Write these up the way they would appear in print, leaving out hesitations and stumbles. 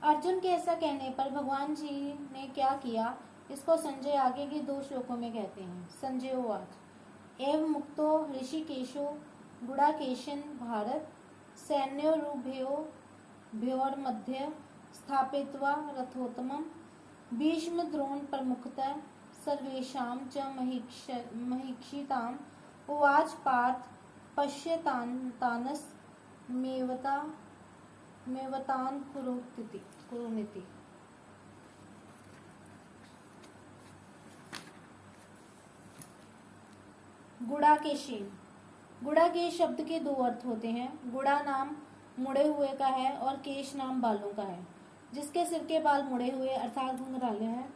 अर्जुन के ऐसा कहने पर भगवान जी ने क्या किया, इसको संजय आगे के 2 श्लोकों में कहते हैं। संजय उवाच एवं मुक्तो ऋषिकेशो गुडाकेशन भारत सैन्योरुभयो भयोर्मध्ये स्थापित्वा रथोत्तमं भीष्म द्रोण प्रमुखतः सर्वेषां च महीक्षिताम् उवाच पार्थ पश्यतानस मेवतान् कुरुनिति। गुडाकेशीन। गुडाकेश शब्द के 2 अर्थ होते हैं। गुड़ा नाम मुड़े हुए का है और केश नाम बालों का है। जिसके सिर के बाल मुड़े हुए अर्थात घुंघराले हैं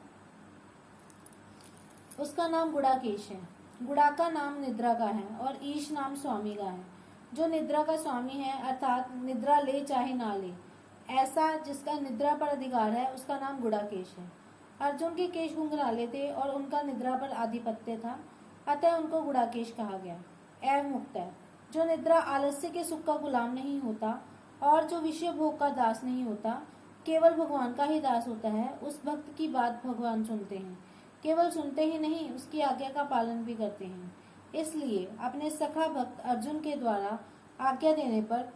उसका नाम गुडाकेश है। गुड़ा का नाम निद्रा का है और ईश नाम स्वामी का है। जो निद्रा का स्वामी है अर्थात निद्रा ले चाहे ना ले, ऐसा जिसका निद्रा पर अधिकार है उसका नाम गुडाकेश है। अर्जुन के केश घुंघराले थे और उनका निद्रा पर आधिपत्य था, अतः उनको गुडाकेश कहा गया। एवं मुक्त है, जो निद्रा आलस्य के सुख का गुलाम नहीं होता और जो विषय भोग का दास नहीं होता, केवल भगवान का ही दास होता है, उस भक्त की बात भगवान सुनते हैं। केवल सुनते ही नहीं, उसकी आज्ञा का पालन भी करते हैं। इसलिए अपने सखा भक्त अर्जुन के द्वारा आज्ञा देने पर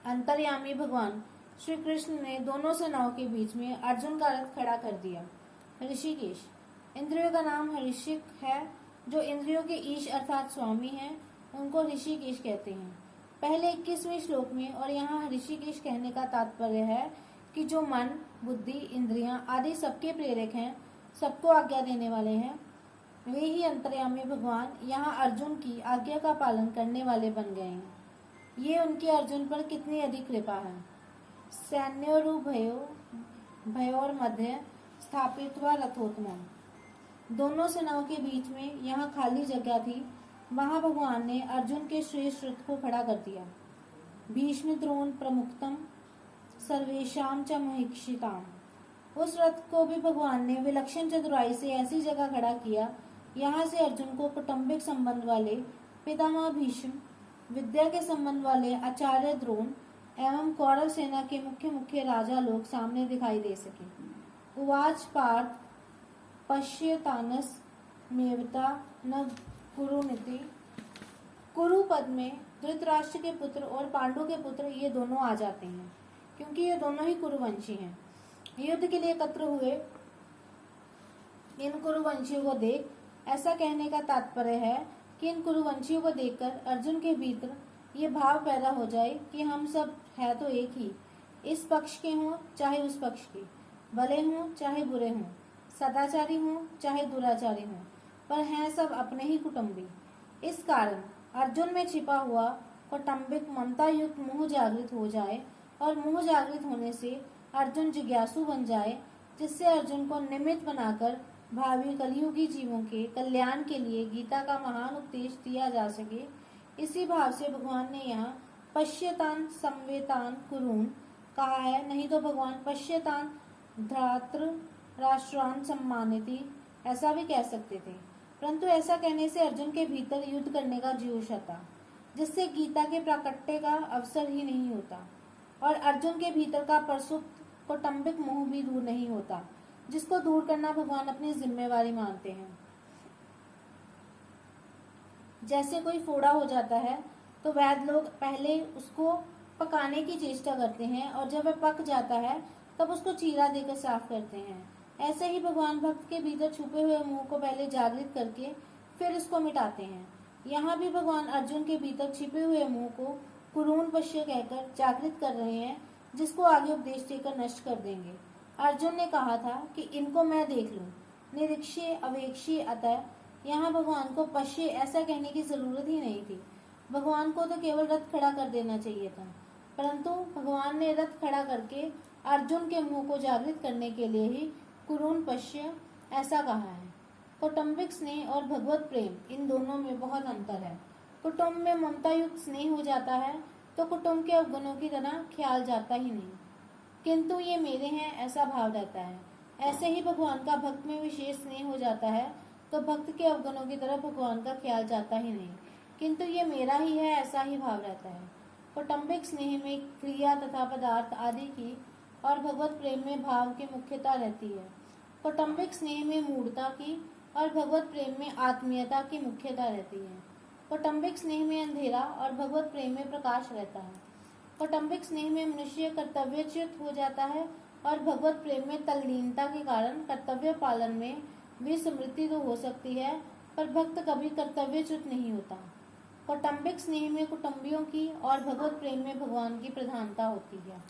अंतर्यामी भगवान श्री कृष्ण ने दोनों सेनाओं के बीच में अर्जुन का रथ खड़ा कर दिया। ऋषिकेश। इंद्रियों का नाम ऋषिक है। जो इंद्रियों के ईश अर्थात स्वामी हैं, उनको ऋषिकेश कहते हैं। पहले 21वें श्लोक में और यहाँ ऋषिकेश कहने का तात्पर्य है कि जो मन, बुद्धि, इंद्रियां आदि सबके प्रेरक हैं, सबको आज्ञा देने वाले हैं, वे ही अंतर्यामी भगवान यहाँ अर्जुन की आज्ञा का पालन करने वाले बन गए हैं। ये उनकी अर्जुन पर कितनी अधिक कृपा है। सैन्योरुभयोर मध्य स्थापित्वा रथोत्तमम्। दोनों सेनाओं के बीच में यहाँ खाली जगह थी, वहां भगवान ने अर्जुन के श्रेष्ठ रथ को खड़ा कर दिया। भीष्म द्रोण प्रमुखतम सर्वेशाम च महीक्षिताम। उस रथ को भी भगवान ने विलक्षण चतुराई से ऐसी जगह खड़ा किया, यहाँ से अर्जुन को कौटुंबिक संबंध वाले पितामह भीष्म, विद्या के संबंध वाले आचार्य द्रोण एवं कौरव सेना के मुख्य मुख्य राजा लोग सामने दिखाई दे सके। उवाच पार्थ पश्यतानस मेवता न कुरुनिति। कुरु पद में धृतराष्ट्र के पुत्र और पांडु के पुत्र ये दोनों आ जाते हैं, क्योंकि ये दोनों ही कुरुवंशी हैं। युद्ध के लिए एकत्र हुए इन कुरुवंशियों को देख, ऐसा कहने का तात्पर्य है कि इन कुरुवंशियों को देखकर अर्जुन के भीतर ये भाव पैदा हो जाए कि हम सब है तो एक ही, इस पक्ष के हों चाहे उस पक्ष के, भले हों चाहे बुरे हों, सदाचारी हों चाहे दुराचारी हों, पर हैं सब अपने ही कुटुंबी। इस कारण अर्जुन में छिपा हुआ कौटुंबिक ममता युक्त मोह जागृत हो जाए और मोह जागृत होने से अर्जुन जिज्ञासु बन जाए, जिससे अर्जुन को निमित्त बनाकर भावी कलियुगी जीवों के कल्याण के लिए गीता का महान उपदेश दिया जा सके। इसी भाव से भगवान ने यहाँ पश्यतान संवेतान कुरून कहा है, नहीं तो भगवान पश्यतान धरात्र राष्ट्रान सम्मानिति ऐसा भी कह सकते थे। परंतु ऐसा कहने से अर्जुन के भीतर युद्ध करने का जोश आता, जिससे गीता के प्राकट्य का अवसर ही नहीं होता और अर्जुन के भीतर का प्रसुप्त कौटुंबिक मोह भी दूर नहीं होता, जिसको दूर करना भगवान अपनी जिम्मेवारी मानते हैं। जैसे कोई फोड़ा हो जाता है तो वैद्य लोग पहले उसको पकाने की चेष्टा करते हैं और जब वह पक जाता है तब उसको चीरा देकर साफ करते हैं। ऐसे ही भगवान भक्त के भीतर छुपे हुए मोह को पहले जागृत करके फिर इसको मिटाते हैं। यहाँ भी भगवान अर्जुन के भीतर छिपे हुए मोह को कुरून पश्य कहकर जागृत कर रहे हैं, जिसको आगे उपदेश देकर नष्ट कर देंगे। अर्जुन ने कहा था कि इनको मैं देख लूं, निरीक्षे अवेक्षे, अतः यहाँ भगवान को पश्य ऐसा कहने की जरूरत ही नहीं थी। भगवान को तो केवल रथ खड़ा कर देना चाहिए था, परंतु भगवान ने रथ खड़ा करके अर्जुन के मुंह को जागृत करने के लिए ही कुरून पश्य ऐसा कहा है। कौटुंबिक स्नेह और भगवत प्रेम, इन दोनों में बहुत अंतर है। कुटुंब में ममता युक्त स्नेह हो जाता है तो कुटुंब के अवगुणों की तरह ख्याल जाता ही नहीं, किंतु ये मेरे हैं ऐसा भाव रहता है। ऐसे ही भगवान का भक्त में विशेष स्नेह हो जाता है तो भक्त के अवगुणों की तरह भगवान का ख्याल जाता ही नहीं, किंतु ये मेरा ही है ऐसा ही भाव रहता है। कौटुंबिक स्नेह में क्रिया तथा पदार्थ आदि की और भगवत प्रेम में भाव की मुख्यता रहती है। कौटुंबिक स्नेह में मूढ़ता की और भगवत प्रेम में आत्मीयता की मुख्यता रहती है। कौटुंबिक स्नेह में अंधेरा और भगवत प्रेम में प्रकाश रहता है। कौटुंबिक स्नेह में मनुष्य कर्तव्यच्युत हो जाता है और भगवत प्रेम में तल्लीनता के कारण कर्तव्य पालन में विस्मृति तो हो सकती है, पर भक्त कभी कर्तव्यच्युत नहीं होता। कौटुंबिक स्नेह में कुटुंबियों की और भगवत प्रेम में भगवान की प्रधानता होती है।